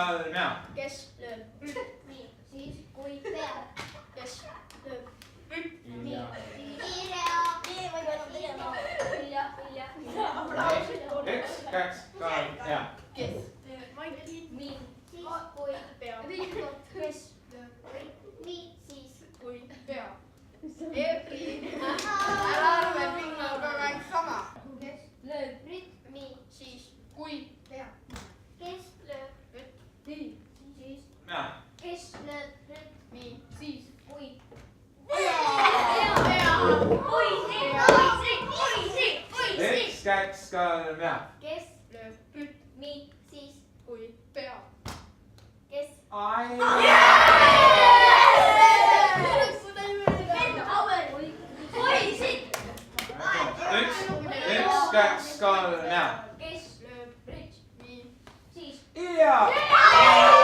skal peab. kes lööb? nii, siis kui peab. kes lööb? Ja. Nii, ma ei tea enam tegema. Vilja. Üks, kaks, kolm, ja. kes lööb? nii, siis kui peab. kes lööb. nii, siis kui peab. ära arva, et minul on kogu aeg sama. kes lööb rütmi, siis kui peab. kes lööb nii, siis Ja. kes lööb rütmi, siis kui Üks, kaks, kolm, ja. kes lööb rütmi, siis kui peab. kes Ai. Üks, kaks, kolm, ja. kes lööb rütmi, siis Ja.